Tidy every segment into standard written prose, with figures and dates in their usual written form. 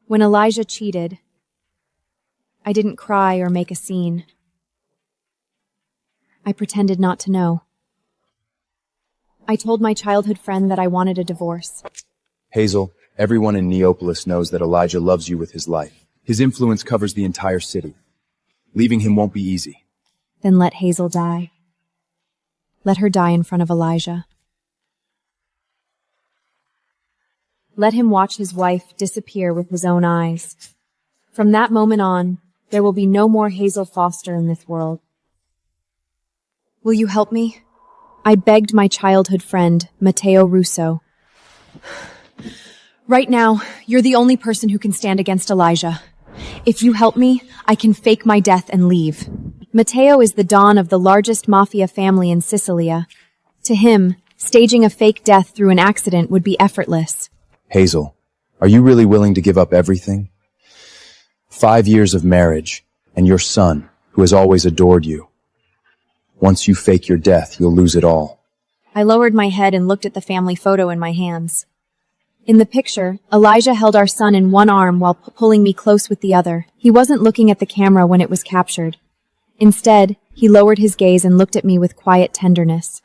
When Elijah cheated, I didn't cry or make a scene. I pretended not to know. I told my childhood friend that I wanted a divorce. Hazel, everyone in Neapolis knows that Elijah loves you with his life. His influence covers the entire city. Leaving him won't be easy. Then let Hazel die. Let her die in front of Elijah. Let him watch his wife disappear with his own eyes. From that moment on, there will be no more Hazel Foster in this world. Will you help me? I begged my childhood friend, Matteo Russo. Right now, you're the only person who can stand against Elijah. If you help me, I can fake my death and leave. Matteo is the don of the largest mafia family in Sicilia. To him, staging a fake death through an accident would be effortless. Hazel, are you really willing to give up everything? 5 years of marriage, and your son, who has always adored you. Once you fake your death, you'll lose it all. I lowered my head and looked at the family photo in my hands. In the picture, Elijah held our son in one arm while pulling me close with the other. He wasn't looking at the camera when it was captured. Instead, he lowered his gaze and looked at me with quiet tenderness.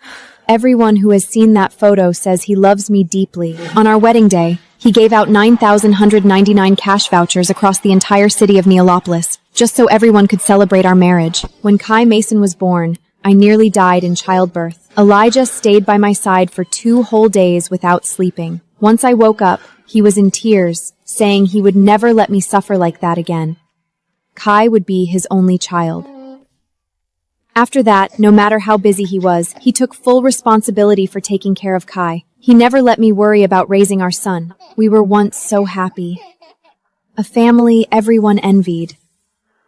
Everyone who has seen that photo says he loves me deeply. On our wedding day, he gave out 9,199 cash vouchers across the entire city of Neapolis, just so everyone could celebrate our marriage. When Kai Mason was born, I nearly died in childbirth. Elijah stayed by my side for 2 whole days without sleeping. Once I woke up, he was in tears, saying he would never let me suffer like that again. Kai would be his only child. After that, no matter how busy he was, he took full responsibility for taking care of Kai. He never let me worry about raising our son. We were once so happy. A family everyone envied.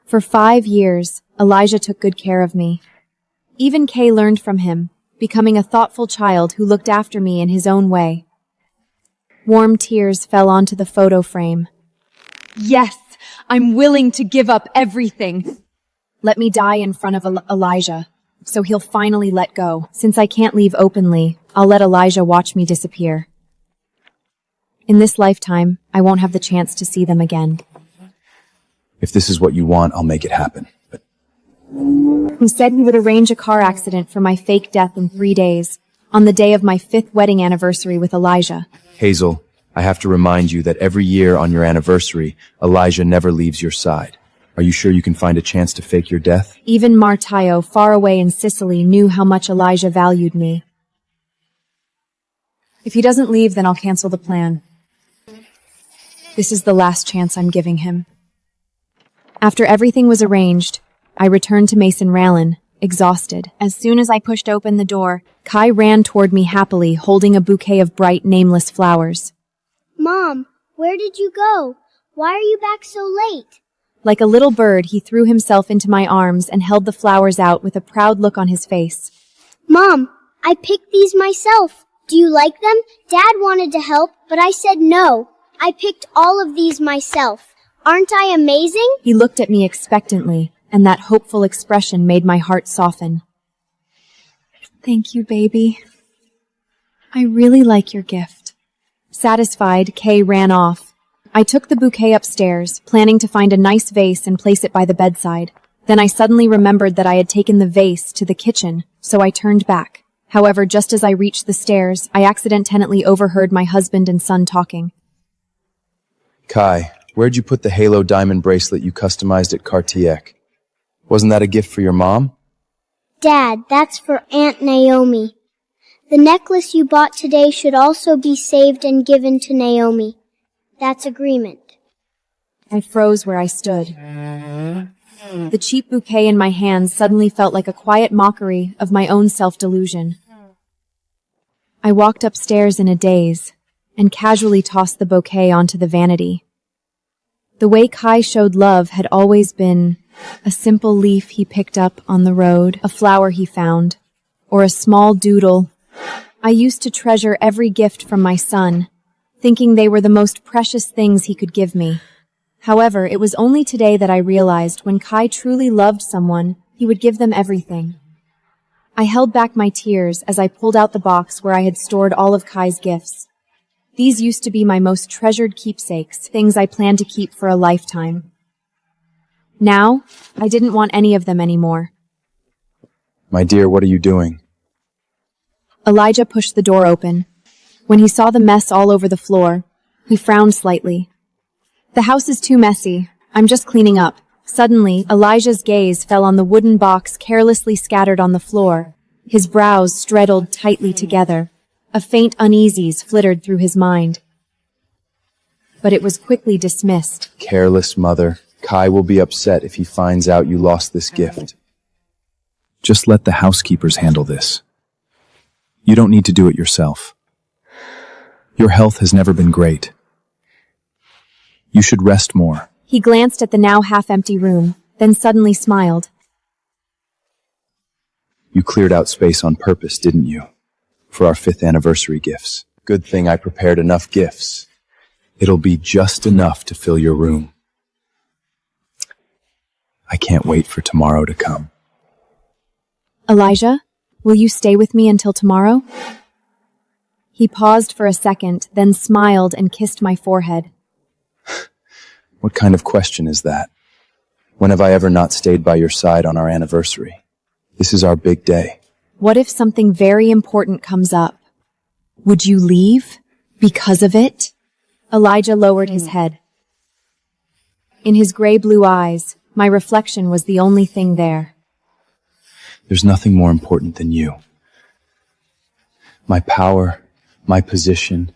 For 5 years, Elijah took good care of me. Even Kay learned from him, becoming a thoughtful child who looked after me in his own way. Warm tears fell onto the photo frame. Yes, I'm willing to give up everything. Let me die in front of Elijah, so he'll finally let go. Since I can't leave openly, I'll let Elijah watch me disappear. In this lifetime, I won't have the chance to see them again. If this is what you want, I'll make it happen. But who said he would arrange a car accident for my fake death in 3 days, on the day of my 5th wedding anniversary with Elijah. Hazel, I have to remind you that every year on your anniversary, Elijah never leaves your side. Are you sure you can find a chance to fake your death? Even Martaio, far away in Sicily, knew how much Elijah valued me. If he doesn't leave, then I'll cancel the plan. This is the last chance I'm giving him. After everything was arranged, I returned to Mason Rallin, exhausted. As soon as I pushed open the door, Kai ran toward me happily, holding a bouquet of bright, nameless flowers. Mom, where did you go? Why are you back so late? Like a little bird, he threw himself into my arms and held the flowers out with a proud look on his face. Mom, I picked these myself. Do you like them? Dad wanted to help, but I said no. I picked all of these myself. Aren't I amazing? He looked at me expectantly, and that hopeful expression made my heart soften. Thank you, baby. I really like your gift. Satisfied, Kay ran off. I took the bouquet upstairs, planning to find a nice vase and place it by the bedside. Then I suddenly remembered that I had taken the vase to the kitchen, so I turned back. However, just as I reached the stairs, I accidentally overheard my husband and son talking. Kai, where'd you put the halo diamond bracelet you customized at Cartier? Wasn't that a gift for your mom? Dad, that's for Aunt Naomi. The necklace you bought today should also be saved and given to Naomi. That's agreement. I froze where I stood. The cheap bouquet in my hands suddenly felt like a quiet mockery of my own self-delusion. I walked upstairs in a daze and casually tossed the bouquet onto the vanity. The way Kai showed love had always been a simple leaf he picked up on the road, a flower he found, or a small doodle. I used to treasure every gift from my son, thinking they were the most precious things he could give me. However, it was only today that I realized when Kai truly loved someone, he would give them everything. I held back my tears as I pulled out the box where I had stored all of Kai's gifts. These used to be my most treasured keepsakes, things I planned to keep for a lifetime. Now, I didn't want any of them anymore. My dear, what are you doing? Elijah pushed the door open. When he saw the mess all over the floor, he frowned slightly. The house is too messy. I'm just cleaning up. Suddenly, Elijah's gaze fell on the wooden box carelessly scattered on the floor. His brows straddled tightly together. A faint uneasiness flittered through his mind. But it was quickly dismissed. Careless mother. Kai will be upset if he finds out you lost this gift. Just let the housekeepers handle this. You don't need to do it yourself. Your health has never been great. You should rest more. He glanced at the now half-empty room, then suddenly smiled. You cleared out space on purpose, didn't you? For our 5th anniversary gifts. Good thing I prepared enough gifts. It'll be just enough to fill your room. I can't wait for tomorrow to come. Elijah, will you stay with me until tomorrow? He paused for a second, then smiled and kissed my forehead. What kind of question is that? When have I ever not stayed by your side on our anniversary? This is our big day. What if something very important comes up? Would you leave? Because of it? Elijah lowered his head. In his gray-blue eyes, my reflection was the only thing there. There's nothing more important than you. My power, my position,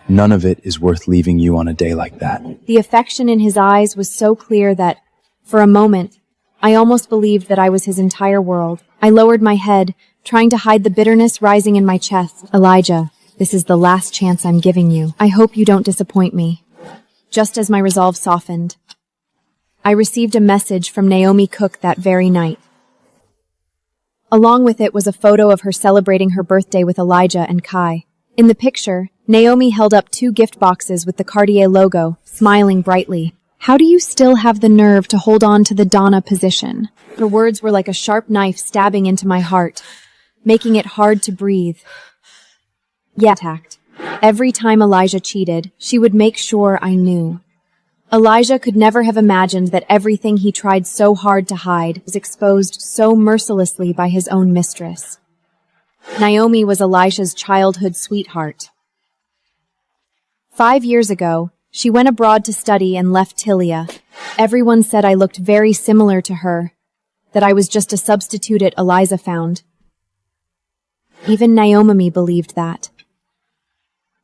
none of it is worth leaving you on a day like that. The affection in his eyes was so clear that, for a moment, I almost believed that I was his entire world. I lowered my head, trying to hide the bitterness rising in my chest. Elijah, this is the last chance I'm giving you. I hope you don't disappoint me. Just as my resolve softened, I received a message from Naomi Cook that very night. Along with it was a photo of her celebrating her birthday with Elijah and Kai. In the picture, Naomi held up 2 gift boxes with the Cartier logo, smiling brightly. How do you still have the nerve to hold on to the Donna position? Her words were like a sharp knife stabbing into my heart, making it hard to breathe. Yet, every time Elijah cheated, she would make sure I knew. Elijah could never have imagined that everything he tried so hard to hide was exposed so mercilessly by his own mistress. Naomi was Elijah's childhood sweetheart. 5 years ago, she went abroad to study and left Tilia. Everyone said I looked very similar to her, that I was just a substitute Eliza found. Even Naomi believed that.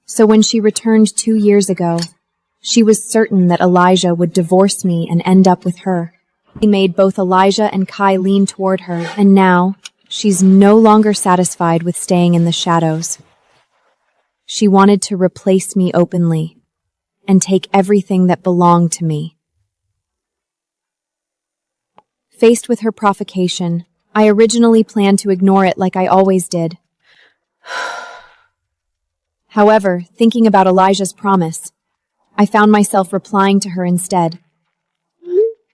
So when she returned 2 years ago, she was certain that Elijah would divorce me and end up with her. He made both Elijah and Kai lean toward her, and now she's no longer satisfied with staying in the shadows. She wanted to replace me openly and take everything that belonged to me. Faced with her provocation, I originally planned to ignore it like I always did. However, thinking about Elijah's promise, I found myself replying to her instead.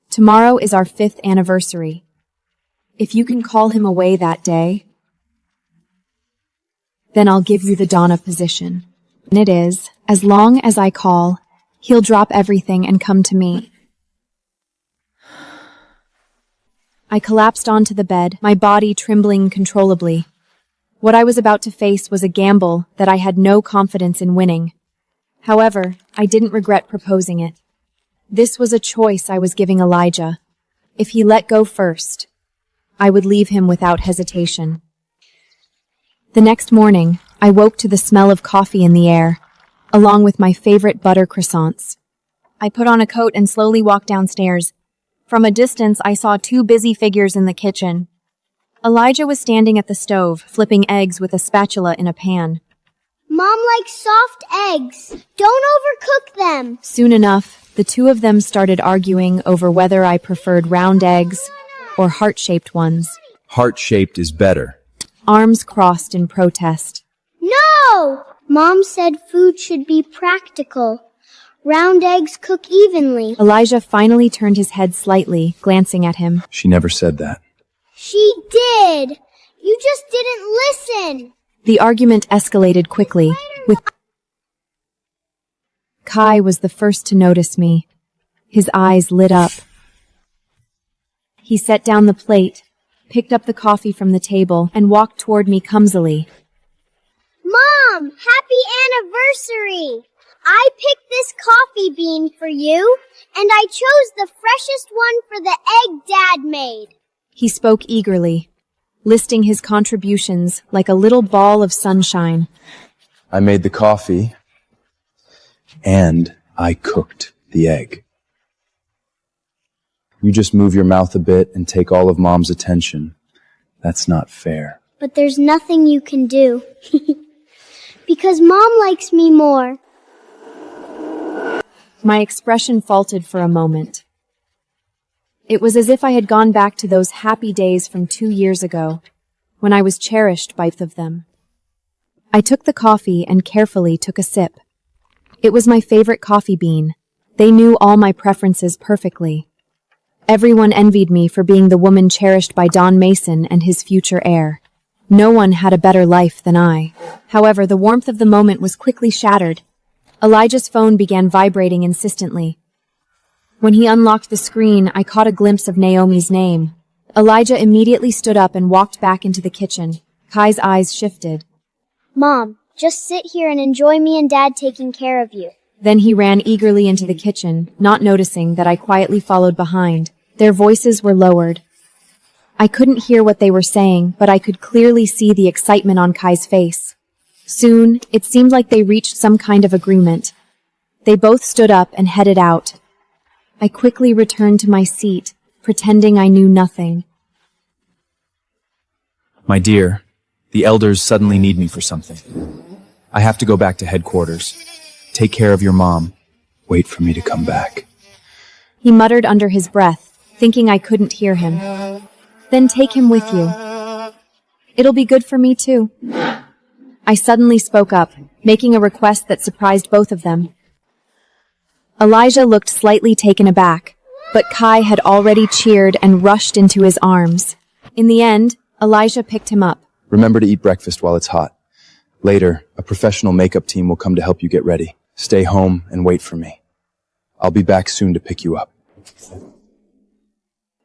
Tomorrow is our 5th anniversary. If you can call him away that day, then I'll give you the Donna position. And it is, as long as I call, he'll drop everything and come to me. I collapsed onto the bed, my body trembling uncontrollably. What I was about to face was a gamble that I had no confidence in winning. However, I didn't regret proposing it. This was a choice I was giving Elijah. If he let go first, I would leave him without hesitation. The next morning, I woke to the smell of coffee in the air, along with my favorite butter croissants. I put on a coat and slowly walked downstairs. From a distance, I saw 2 busy figures in the kitchen. Elijah was standing at the stove, flipping eggs with a spatula in a pan. Mom likes soft eggs. Don't overcook them. Soon enough, the 2 of them started arguing over whether I preferred round eggs or heart-shaped ones. Heart-shaped is better. Arms crossed in protest. No! Mom said food should be practical. Round eggs cook evenly. Elijah finally turned his head slightly, glancing at him. She never said that. She did. You just didn't listen. The argument escalated quickly, with Kai was the first to notice me. His eyes lit up. He set down the plate, picked up the coffee from the table, and walked toward me clumsily. Mom, happy anniversary! I picked this coffee bean for you, and I chose the freshest one for the egg Dad made. He spoke eagerly, listing his contributions like a little ball of sunshine. I made the coffee, and I cooked the egg. You just move your mouth a bit and take all of Mom's attention. That's not fair. But there's nothing you can do. Because Mom likes me more. My expression faltered for a moment. It was as if I had gone back to those happy days from 2 years ago, when I was cherished by both of them. I took the coffee and carefully took a sip. It was my favorite coffee bean. They knew all my preferences perfectly. Everyone envied me for being the woman cherished by Don Mason and his future heir. No one had a better life than I. However, the warmth of the moment was quickly shattered. Elijah's phone began vibrating insistently. When he unlocked the screen, I caught a glimpse of Naomi's name. Elijah immediately stood up and walked back into the kitchen. Kai's eyes shifted. Mom, just sit here and enjoy me and Dad taking care of you. Then he ran eagerly into the kitchen, not noticing that I quietly followed behind. Their voices were lowered. I couldn't hear what they were saying, but I could clearly see the excitement on Kai's face. Soon, it seemed like they reached some kind of agreement. They both stood up and headed out. I quickly returned to my seat, pretending I knew nothing. My dear, the elders suddenly need me for something. I have to go back to headquarters. Take care of your mom. Wait for me to come back. He muttered under his breath, thinking I couldn't hear him. Then take him with you. It'll be good for me too. I suddenly spoke up, making a request that surprised both of them. Elijah looked slightly taken aback, but Kai had already cheered and rushed into his arms. In the end, Elijah picked him up. Remember to eat breakfast while it's hot. Later, a professional makeup team will come to help you get ready. Stay home and wait for me. I'll be back soon to pick you up.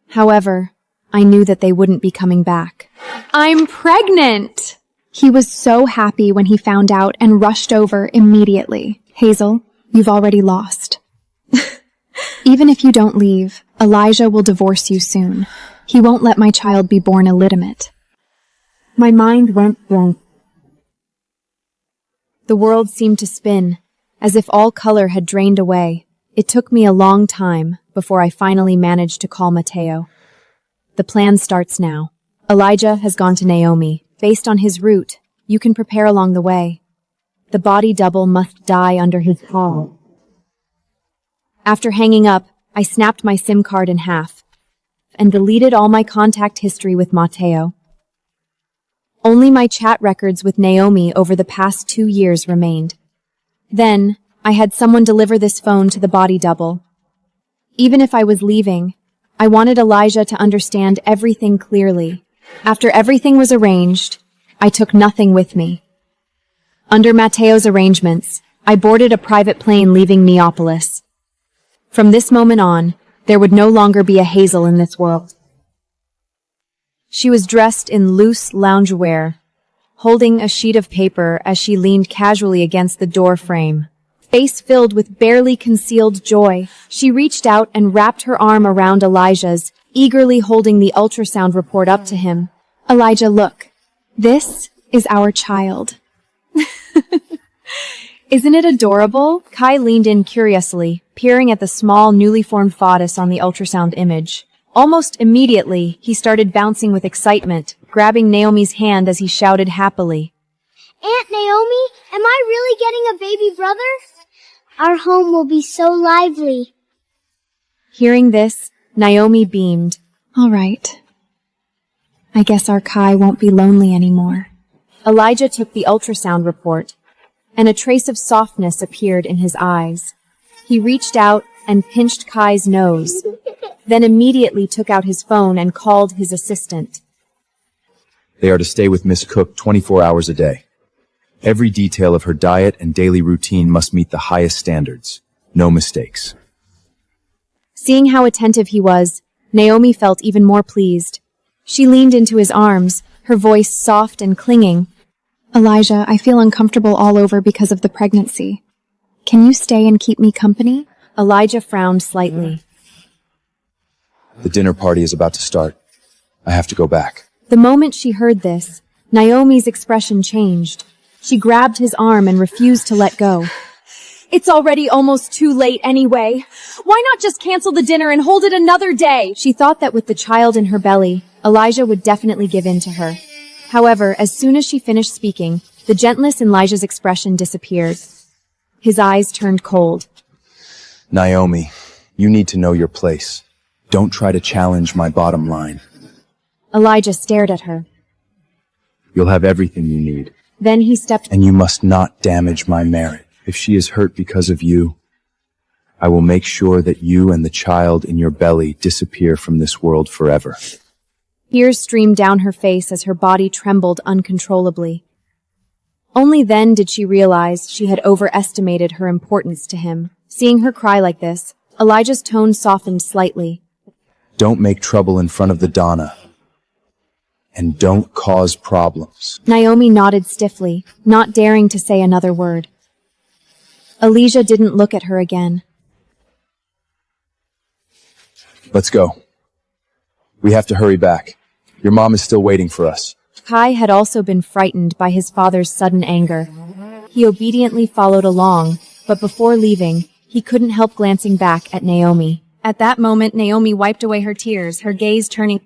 However, I knew that they wouldn't be coming back. I'm pregnant! He was so happy when he found out and rushed over immediately. Hazel, you've already lost. Even if you don't leave, Elijah will divorce you soon. He won't let my child be born illegitimate. My mind went blank. The world seemed to spin, as if all color had drained away. It took me a long time before I finally managed to call Mateo. The plan starts now. Elijah has gone to Naomi. Based on his route, you can prepare along the way. The body double must die under his call. After hanging up, I snapped my SIM card in half and deleted all my contact history with Mateo. Only my chat records with Naomi over the past 2 years remained. Then, I had someone deliver this phone to the body double. Even if I was leaving, I wanted Elijah to understand everything clearly. After everything was arranged, I took nothing with me. Under Mateo's arrangements, I boarded a private plane leaving Neapolis. From this moment on, there would no longer be a Hazel in this world. She was dressed in loose loungewear, holding a sheet of paper as she leaned casually against the door frame. Face filled with barely concealed joy, she reached out and wrapped her arm around Elijah's, eagerly holding the ultrasound report up to him. Elijah, look. This is our child. Isn't it adorable? Kai leaned in curiously, peering at the small, newly formed fetus on the ultrasound image. Almost immediately, he started bouncing with excitement, grabbing Naomi's hand as he shouted happily. Aunt Naomi, am I really getting a baby brother? Our home will be so lively. Hearing this, Naomi beamed. All right. I guess our Kai won't be lonely anymore. Elijah took the ultrasound report, and a trace of softness appeared in his eyes. He reached out and pinched Kai's nose, then immediately took out his phone and called his assistant. They are to stay with Miss Cook 24 hours a day. Every detail of her diet and daily routine must meet the highest standards. No mistakes. Seeing how attentive he was, Naomi felt even more pleased. She leaned into his arms, her voice soft and clinging. Elijah, I feel uncomfortable all over because of the pregnancy. Can you stay and keep me company? Elijah frowned slightly. The dinner party is about to start. I have to go back. The moment she heard this, Naomi's expression changed. She grabbed his arm and refused to let go. It's already almost too late anyway. Why not just cancel the dinner and hold it another day? She thought that with the child in her belly, Elijah would definitely give in to her. However, as soon as she finished speaking, the gentleness in Elijah's expression disappeared. His eyes turned cold. Naomi, you need to know your place. Don't try to challenge my bottom line. Elijah stared at her. You'll have everything you need. Then he stepped. And you must not damage my marriage. If she is hurt because of you, I will make sure that you and the child in your belly disappear from this world forever. Tears streamed down her face as her body trembled uncontrollably. Only then did she realize she had overestimated her importance to him. Seeing her cry like this, Elijah's tone softened slightly. Don't make trouble in front of the Donna. And don't cause problems. Naomi nodded stiffly, not daring to say another word. Elijah didn't look at her again. Let's go. We have to hurry back. Your mom is still waiting for us. Kai had also been frightened by his father's sudden anger. He obediently followed along, but before leaving, he couldn't help glancing back at Naomi. At that moment, Naomi wiped away her tears, her gaze turning.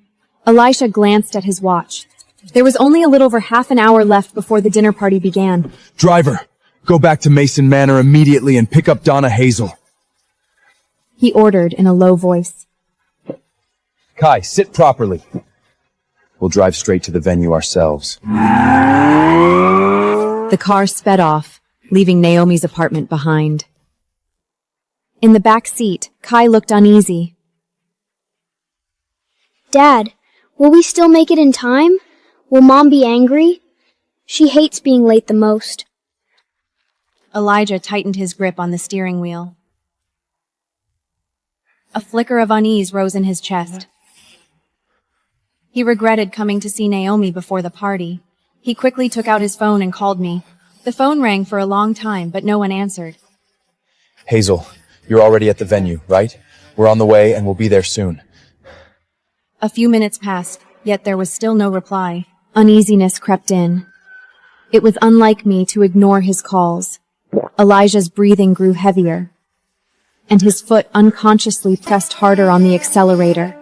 Elisha glanced at his watch. There was only a little over half an hour left before the dinner party began. Driver, go back to Mason Manor immediately and pick up Donna Hazel. He ordered in a low voice. Kai, sit properly. We'll drive straight to the venue ourselves. The car sped off, leaving Naomi's apartment behind. In the back seat, Kai looked uneasy. Dad, will we still make it in time? Will Mom be angry? She hates being late the most. Elijah tightened his grip on the steering wheel. A flicker of unease rose in his chest. He regretted coming to see Naomi before the party. He quickly took out his phone and called me. The phone rang for a long time, but no one answered. Hazel, you're already at the venue, right? We're on the way and we'll be there soon. A few minutes passed, yet there was still no reply. Uneasiness crept in. It was unlike me to ignore his calls. Elijah's breathing grew heavier, and his foot unconsciously pressed harder on the accelerator.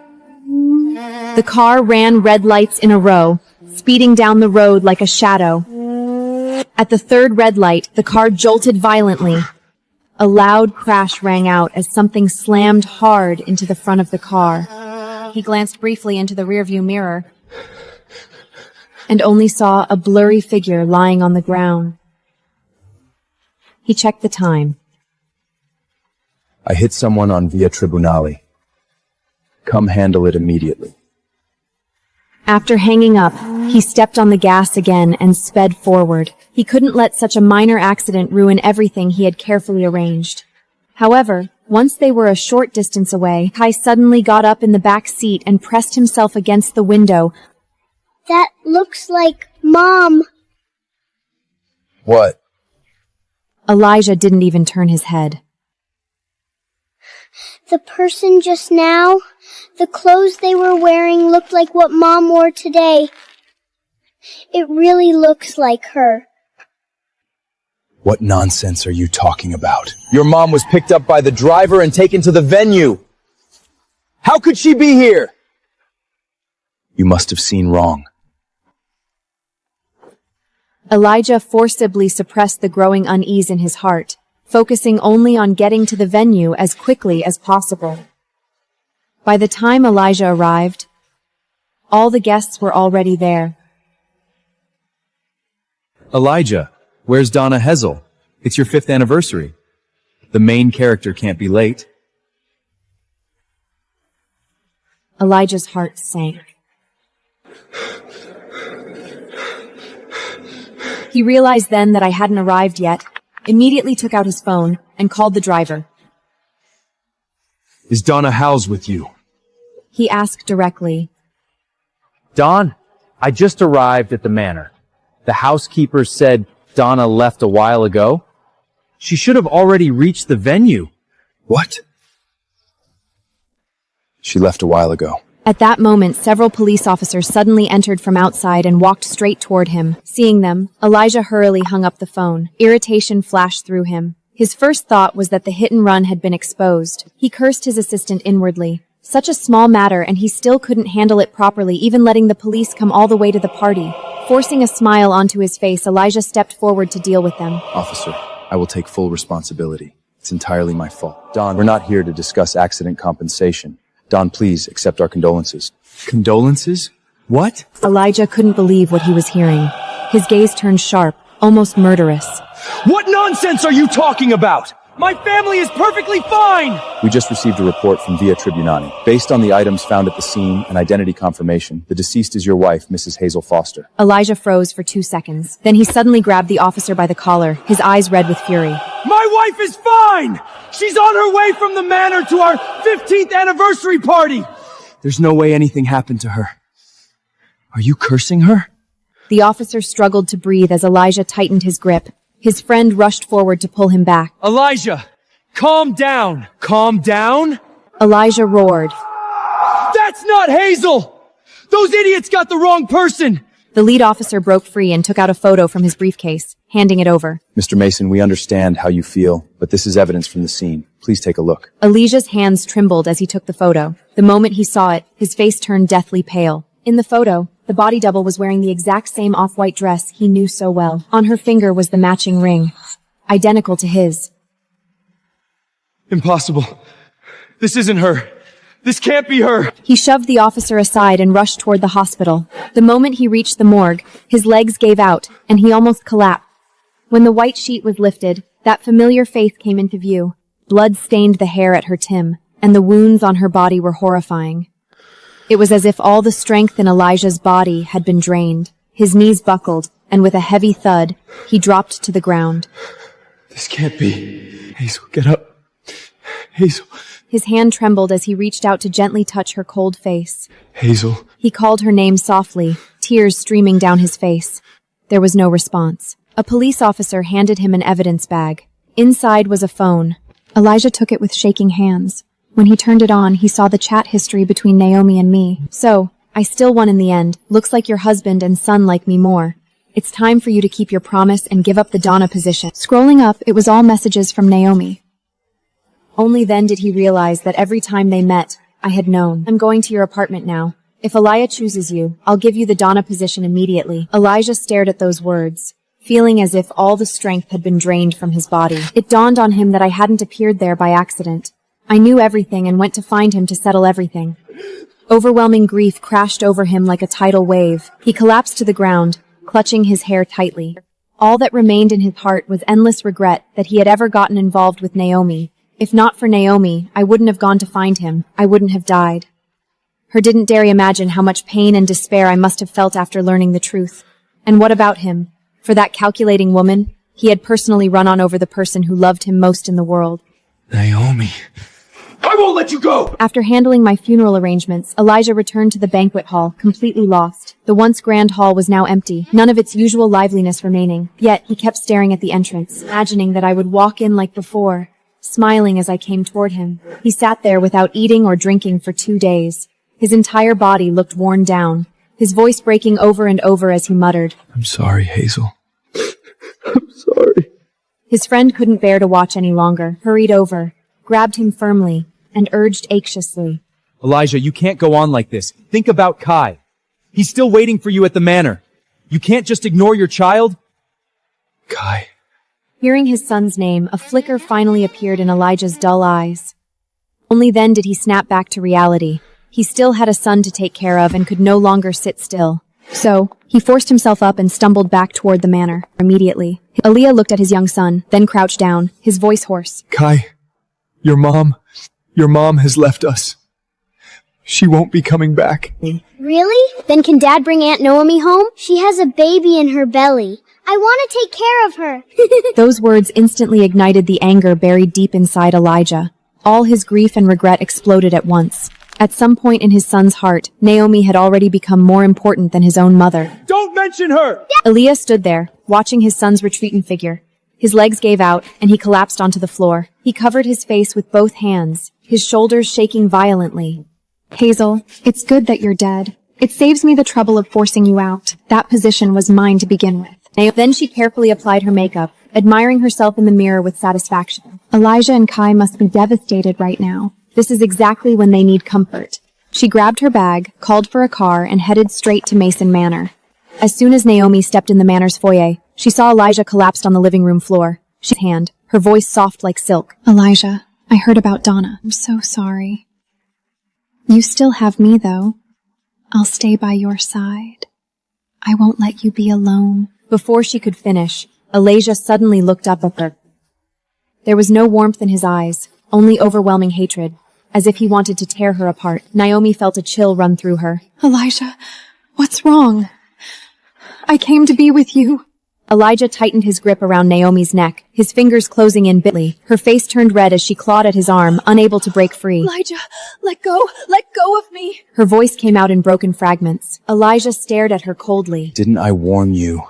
The car ran red lights in a row, speeding down the road like a shadow. At the third red light, the car jolted violently. A loud crash rang out as something slammed hard into the front of the car. He glanced briefly into the rearview mirror and only saw a blurry figure lying on the ground. He checked the time. I hit someone on Via Tribunale. Come handle it immediately. After hanging up, he stepped on the gas again and sped forward. He couldn't let such a minor accident ruin everything he had carefully arranged. However, once they were a short distance away, Kai suddenly got up in the back seat and pressed himself against the window. That looks like Mom. What? Elijah didn't even turn his head. The person just now, the clothes they were wearing looked like what Mom wore today. It really looks like her. What nonsense are you talking about? Your mom was picked up by the driver and taken to the venue. How could she be here? You must have seen wrong. Elijah forcibly suppressed the growing unease in his heart, focusing only on getting to the venue as quickly as possible. By the time Elijah arrived, all the guests were already there. Elijah, where's Donna Hazel? It's your 5th anniversary. The main character can't be late. Elijah's heart sank. He realized then that I hadn't arrived yet, immediately took out his phone, and called the driver. Is Donna Howes with you? He asked directly. Don, I just arrived at the manor. The housekeeper said Donna left a while ago. She should have already reached the venue. What? She left a while ago. At that moment, several police officers suddenly entered from outside and walked straight toward him. Seeing them, Elijah hurriedly hung up the phone. Irritation flashed through him. His first thought was that the hit and run had been exposed. He cursed his assistant inwardly. Such a small matter, and he still couldn't handle it properly, even letting the police come all the way to the party. Forcing a smile onto his face, Elijah stepped forward to deal with them. Officer, I will take full responsibility. It's entirely my fault. Don, we're not here to discuss accident compensation. Don, please accept our condolences. Condolences? What? Elijah couldn't believe what he was hearing. His gaze turned sharp, almost murderous. What nonsense are you talking about? My family is perfectly fine! We just received a report from Via Tribunani. Based on the items found at the scene and identity confirmation, the deceased is your wife, Mrs. Hazel Foster. Elijah froze for 2 seconds. Then he suddenly grabbed the officer by the collar, his eyes red with fury. My wife is fine! She's on her way from the manor to our 15th anniversary party! There's no way anything happened to her. Are you cursing her? The officer struggled to breathe as Elijah tightened his grip. His friend rushed forward to pull him back. Elijah, calm down! Calm down? Elijah roared. That's not Hazel! Those idiots got the wrong person! The lead officer broke free and took out a photo from his briefcase, handing it over. Mr. Mason, we understand how you feel, but this is evidence from the scene. Please take a look. Elijah's hands trembled as he took the photo. The moment he saw it, his face turned deathly pale. In the photo, the body double was wearing the exact same off-white dress he knew so well. On her finger was the matching ring, identical to his. Impossible. This isn't her. This can't be her. He shoved the officer aside and rushed toward the hospital. The moment he reached the morgue, his legs gave out, and he almost collapsed. When the white sheet was lifted, that familiar face came into view. Blood stained the hair at her tim, and the wounds on her body were horrifying. It was as if all the strength in Elijah's body had been drained. His knees buckled, and with a heavy thud, he dropped to the ground. This can't be. Hazel, get up. Hazel. His hand trembled as he reached out to gently touch her cold face. Hazel. He called her name softly, tears streaming down his face. There was no response. A police officer handed him an evidence bag. Inside was a phone. Elijah took it with shaking hands. When he turned it on, he saw the chat history between Naomi and me. So, I still won in the end. Looks like your husband and son like me more. It's time for you to keep your promise and give up the Donna position. Scrolling up, it was all messages from Naomi. Only then did he realize that every time they met, I had known. I'm going to your apartment now. If Elijah chooses you, I'll give you the Donna position immediately. Elijah stared at those words, feeling as if all the strength had been drained from his body. It dawned on him that I hadn't appeared there by accident. I knew everything and went to find him to settle everything. Overwhelming grief crashed over him like a tidal wave. He collapsed to the ground, clutching his hair tightly. All that remained in his heart was endless regret that he had ever gotten involved with Naomi. If not for Naomi, I wouldn't have gone to find him. I wouldn't have died. Her didn't dare imagine how much pain and despair I must have felt after learning the truth. And what about him? For that calculating woman, he had personally run on over the person who loved him most in the world. Naomi. I won't let you go! After handling my funeral arrangements, Elijah returned to the banquet hall, completely lost. The once grand hall was now empty, none of its usual liveliness remaining. Yet, he kept staring at the entrance, imagining that I would walk in like before, smiling as I came toward him. He sat there without eating or drinking for 2 days. His entire body looked worn down, his voice breaking over and over as he muttered, I'm sorry, Hazel. I'm sorry. His friend couldn't bear to watch any longer, hurried over, grabbed him firmly, and urged anxiously. Elijah, you can't go on like this. Think about Kai. He's still waiting for you at the manor. You can't just ignore your child. Kai. Hearing his son's name, a flicker finally appeared in Elijah's dull eyes. Only then did he snap back to reality. He still had a son to take care of and could no longer sit still. So, he forced himself up and stumbled back toward the manor. Immediately, Aaliyah looked at his young son, then crouched down, his voice hoarse. Kai, your mom has left us. She won't be coming back. Really? Then can Dad bring Aunt Naomi home? She has a baby in her belly. I want to take care of her. Those words instantly ignited the anger buried deep inside Elijah. All his grief and regret exploded at once. At some point in his son's heart, Naomi had already become more important than his own mother. Don't mention her! Elias stood there, watching his son's retreating figure. His legs gave out, and he collapsed onto the floor. He covered his face with both hands, his shoulders shaking violently. Hazel, it's good that you're dead. It saves me the trouble of forcing you out. That position was mine to begin with. Then she carefully applied her makeup, admiring herself in the mirror with satisfaction. Elijah and Kai must be devastated right now. This is exactly when they need comfort. She grabbed her bag, called for a car, and headed straight to Mason Manor. As soon as Naomi stepped in the manor's foyer, she saw Elijah collapsed on the living room floor. She's hand, her voice soft like silk. Elijah, I heard about Donna. I'm so sorry. You still have me, though. I'll stay by your side. I won't let you be alone. Before she could finish, Elijah suddenly looked up at her. There was no warmth in his eyes, only overwhelming hatred, as if he wanted to tear her apart. Naomi felt a chill run through her. Elijah, what's wrong? I came to be with you. Elijah tightened his grip around Naomi's neck, his fingers closing in bitterly. Her face turned red as she clawed at his arm, unable to break free. Elijah, let go of me. Her voice came out in broken fragments. Elijah stared at her coldly. Didn't I warn you?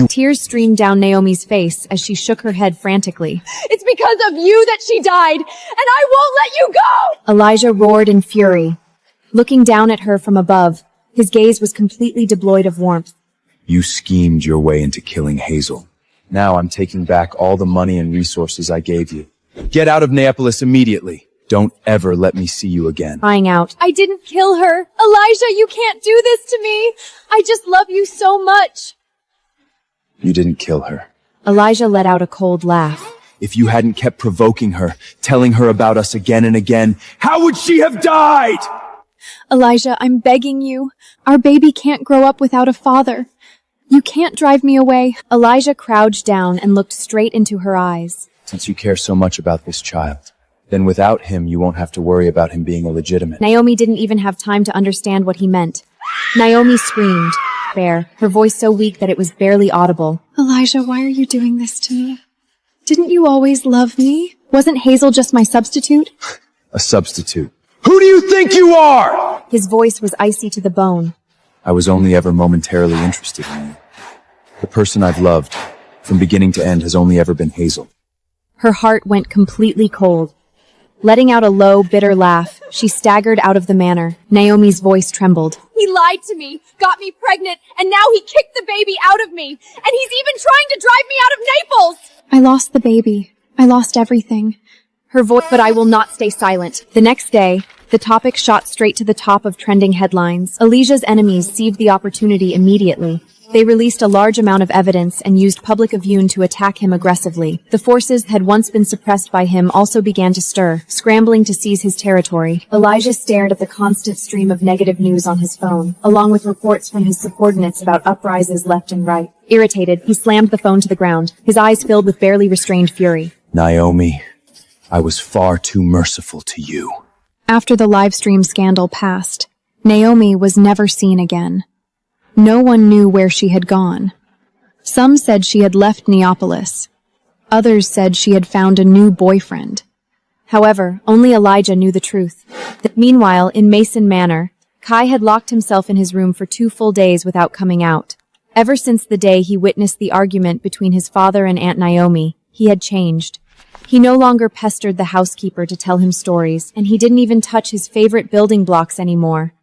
Tears streamed down Naomi's face as she shook her head frantically. It's because of you that she died, and I won't let you go! Elijah roared in fury. Looking down at her from above, his gaze was completely devoid of warmth. You schemed your way into killing Hazel. Now I'm taking back all the money and resources I gave you. Get out of Neapolis immediately. Don't ever let me see you again. Crying out. I didn't kill her. Elijah, you can't do this to me. I just love you so much. You didn't kill her. Elijah let out a cold laugh. If you hadn't kept provoking her, telling her about us again and again, how would she have died? Elijah, I'm begging you. Our baby can't grow up without a father. You can't drive me away. Elijah crouched down and looked straight into her eyes. Since you care so much about this child, then without him you won't have to worry about him being illegitimate. Naomi didn't even have time to understand what he meant. Naomi screamed, her voice so weak that it was barely audible. Elijah, why are you doing this to me? Didn't you always love me? Wasn't Hazel just my substitute? A substitute. Who do you think you are? His voice was icy to the bone. I was only ever momentarily interested in you. The person I've loved, from beginning to end, has only ever been Hazel. Her heart went completely cold. Letting out a low, bitter laugh, she staggered out of the manor. Naomi's voice trembled. He lied to me, got me pregnant, and now he kicked the baby out of me. And he's even trying to drive me out of Naples! I lost the baby. I lost everything. Her voice, but I will not stay silent. The next day, the topic shot straight to the top of trending headlines. Elijah's enemies seized the opportunity immediately. They released a large amount of evidence and used public avune to attack him aggressively. The forces that had once been suppressed by him also began to stir, scrambling to seize his territory. Elijah stared at the constant stream of negative news on his phone, along with reports from his subordinates about uprisings left and right. Irritated, he slammed the phone to the ground, his eyes filled with barely restrained fury. Naomi, I was far too merciful to you. After the live stream scandal passed, Naomi was never seen again. No one knew where she had gone. Some said she had left Neapolis. Others said she had found a new boyfriend. However, only Elijah knew the truth. Meanwhile, in Mason Manor, Kai had locked himself in his room for 2 full days without coming out. Ever since the day he witnessed the argument between his father and Aunt Naomi, he had changed. He no longer pestered the housekeeper to tell him stories, and he didn't even touch his favorite building blocks anymore.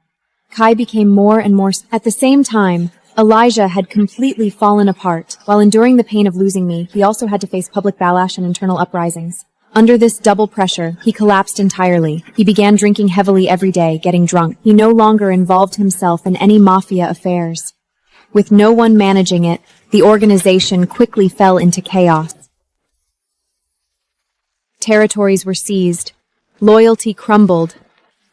Kai became more and more. At the same time, Elijah had completely fallen apart. While enduring the pain of losing me, he also had to face public backlash and internal uprisings. Under this double pressure, he collapsed entirely. He began drinking heavily every day, getting drunk. He no longer involved himself in any mafia affairs. With no one managing it, the organization quickly fell into chaos. Territories were seized, loyalty crumbled,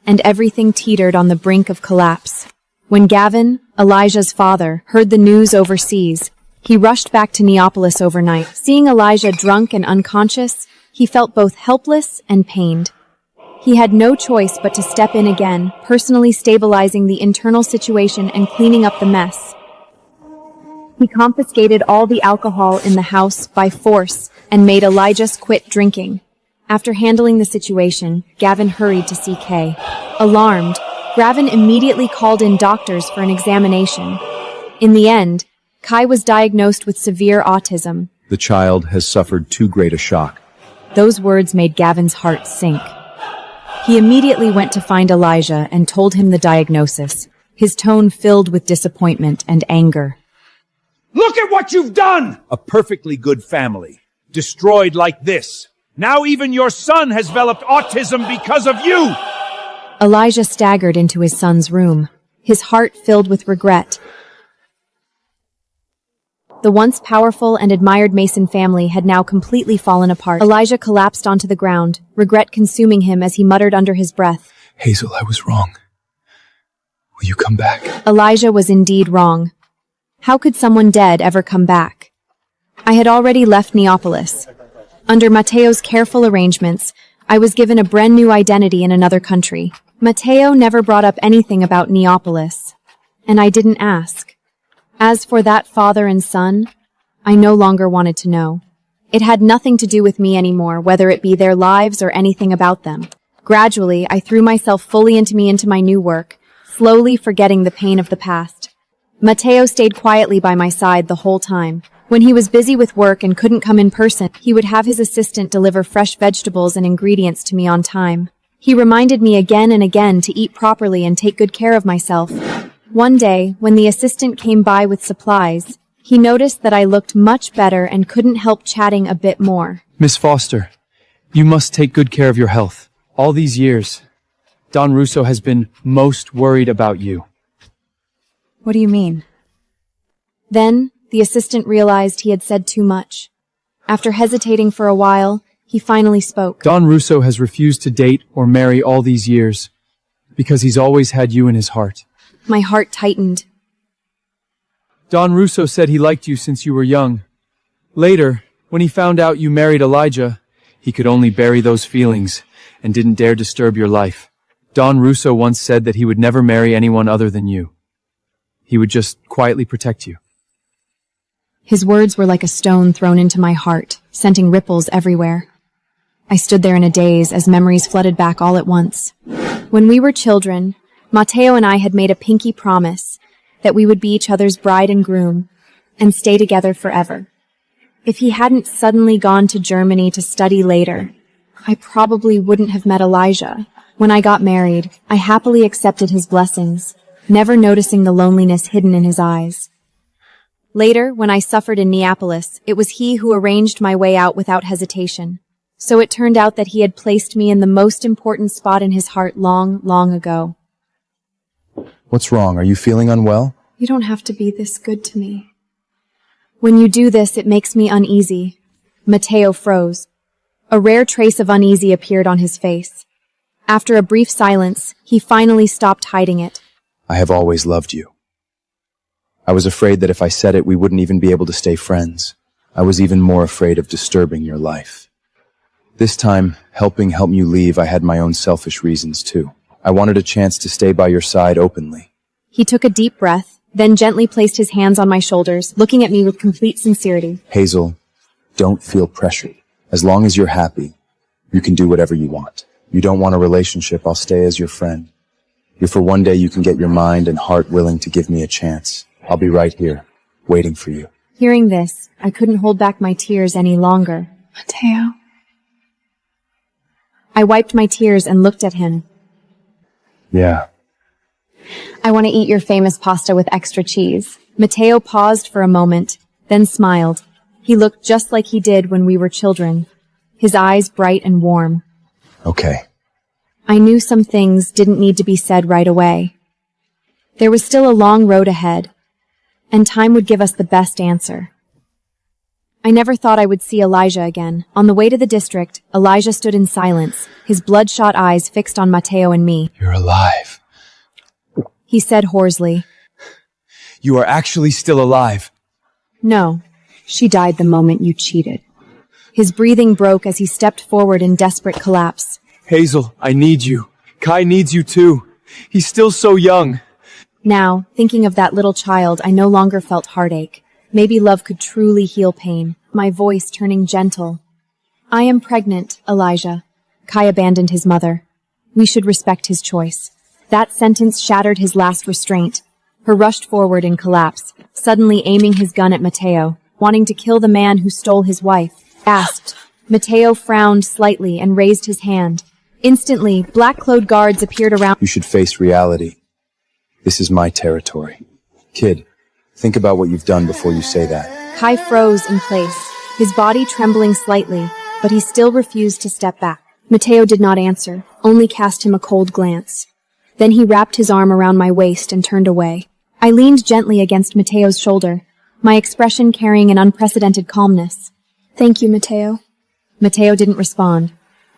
and everything teetered on the brink of collapse. When Gavin, Elijah's father, heard the news overseas, he rushed back to Neapolis overnight. Seeing Elijah drunk and unconscious, he felt both helpless and pained. He had no choice but to step in again, personally stabilizing the internal situation and cleaning up the mess. He confiscated all the alcohol in the house by force and made Elijah quit drinking. After handling the situation, Gavin hurried to see Kay. Alarmed, Gavin immediately called in doctors for an examination. In the end, Kai was diagnosed with severe autism. The child has suffered too great a shock. Those words made Gavin's heart sink. He immediately went to find Elijah and told him the diagnosis, his tone filled with disappointment and anger. Look at what you've done! A perfectly good family. Destroyed like this. Now even your son has developed autism because of you! Elijah staggered into his son's room, his heart filled with regret. The once powerful and admired Mason family had now completely fallen apart. Elijah collapsed onto the ground, regret consuming him as he muttered under his breath. Hazel, I was wrong. Will you come back? Elijah was indeed wrong. How could someone dead ever come back? I had already left Neapolis. Under Mateo's careful arrangements, I was given a brand new identity in another country. Mateo never brought up anything about Neapolis, and I didn't ask. As for that father and son, I no longer wanted to know. It had nothing to do with me anymore, whether it be their lives or anything about them. Gradually, I threw myself fully into my new work, slowly forgetting the pain of the past. Mateo stayed quietly by my side the whole time. When he was busy with work and couldn't come in person, he would have his assistant deliver fresh vegetables and ingredients to me on time. He reminded me again and again to eat properly and take good care of myself. One day, when the assistant came by with supplies, he noticed that I looked much better and couldn't help chatting a bit more. Miss Foster, you must take good care of your health. All these years, Don Russo has been most worried about you. What do you mean? Then, the assistant realized he had said too much. After hesitating for a while, he finally spoke. Don Russo has refused to date or marry all these years because he's always had you in his heart. My heart tightened. Don Russo said he liked you since you were young. Later, when he found out you married Elijah, he could only bury those feelings and didn't dare disturb your life. Don Russo once said that he would never marry anyone other than you. He would just quietly protect you. His words were like a stone thrown into my heart, sending ripples everywhere. I stood there in a daze as memories flooded back all at once. When we were children, Mateo and I had made a pinky promise that we would be each other's bride and groom and stay together forever. If he hadn't suddenly gone to Germany to study later, I probably wouldn't have met Elijah. When I got married, I happily accepted his blessings, never noticing the loneliness hidden in his eyes. Later, when I suffered in Neapolis, it was he who arranged my way out without hesitation. So it turned out that he had placed me in the most important spot in his heart long, long ago. What's wrong? Are you feeling unwell? You don't have to be this good to me. When you do this, it makes me uneasy. Mateo froze. A rare trace of uneasy appeared on his face. After a brief silence, he finally stopped hiding it. I have always loved you. I was afraid that if I said it, we wouldn't even be able to stay friends. I was even more afraid of disturbing your life. This time, helping you leave, I had my own selfish reasons too. I wanted a chance to stay by your side openly. He took a deep breath, then gently placed his hands on my shoulders, looking at me with complete sincerity. Hazel, don't feel pressured. As long as you're happy, you can do whatever you want. You don't want a relationship, I'll stay as your friend. If for one day you can get your mind and heart willing to give me a chance, I'll be right here, waiting for you. Hearing this, I couldn't hold back my tears any longer. Mateo. I wiped my tears and looked at him. Yeah. I want to eat your famous pasta with extra cheese. Mateo paused for a moment, then smiled. He looked just like he did when we were children, his eyes bright and warm. Okay. I knew some things didn't need to be said right away. There was still a long road ahead, and time would give us the best answer. I never thought I would see Elijah again. On the way to the district, Elijah stood in silence, his bloodshot eyes fixed on Mateo and me. You're alive. He said hoarsely. You are actually still alive. No, she died the moment you cheated. His breathing broke as he stepped forward in desperate collapse. Hazel, I need you. Kai needs you too. He's still so young. Now, thinking of that little child, I no longer felt heartache. Maybe love could truly heal pain, my voice turning gentle. I am pregnant, Elijah. Kai abandoned his mother. We should respect his choice. That sentence shattered his last restraint. Her rushed forward in collapse, suddenly aiming his gun at Mateo, wanting to kill the man who stole his wife. Asked. Mateo frowned slightly and raised his hand. Instantly, black-clothed guards appeared around. You should face reality. This is my territory. Kid, think about what you've done before you say that. Kai froze in place, his body trembling slightly, but he still refused to step back. Mateo did not answer, only cast him a cold glance. Then he wrapped his arm around my waist and turned away. I leaned gently against Mateo's shoulder, my expression carrying an unprecedented calmness. Thank you, Mateo. Mateo didn't respond,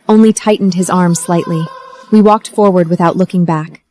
only tightened his arm slightly. We walked forward without looking back.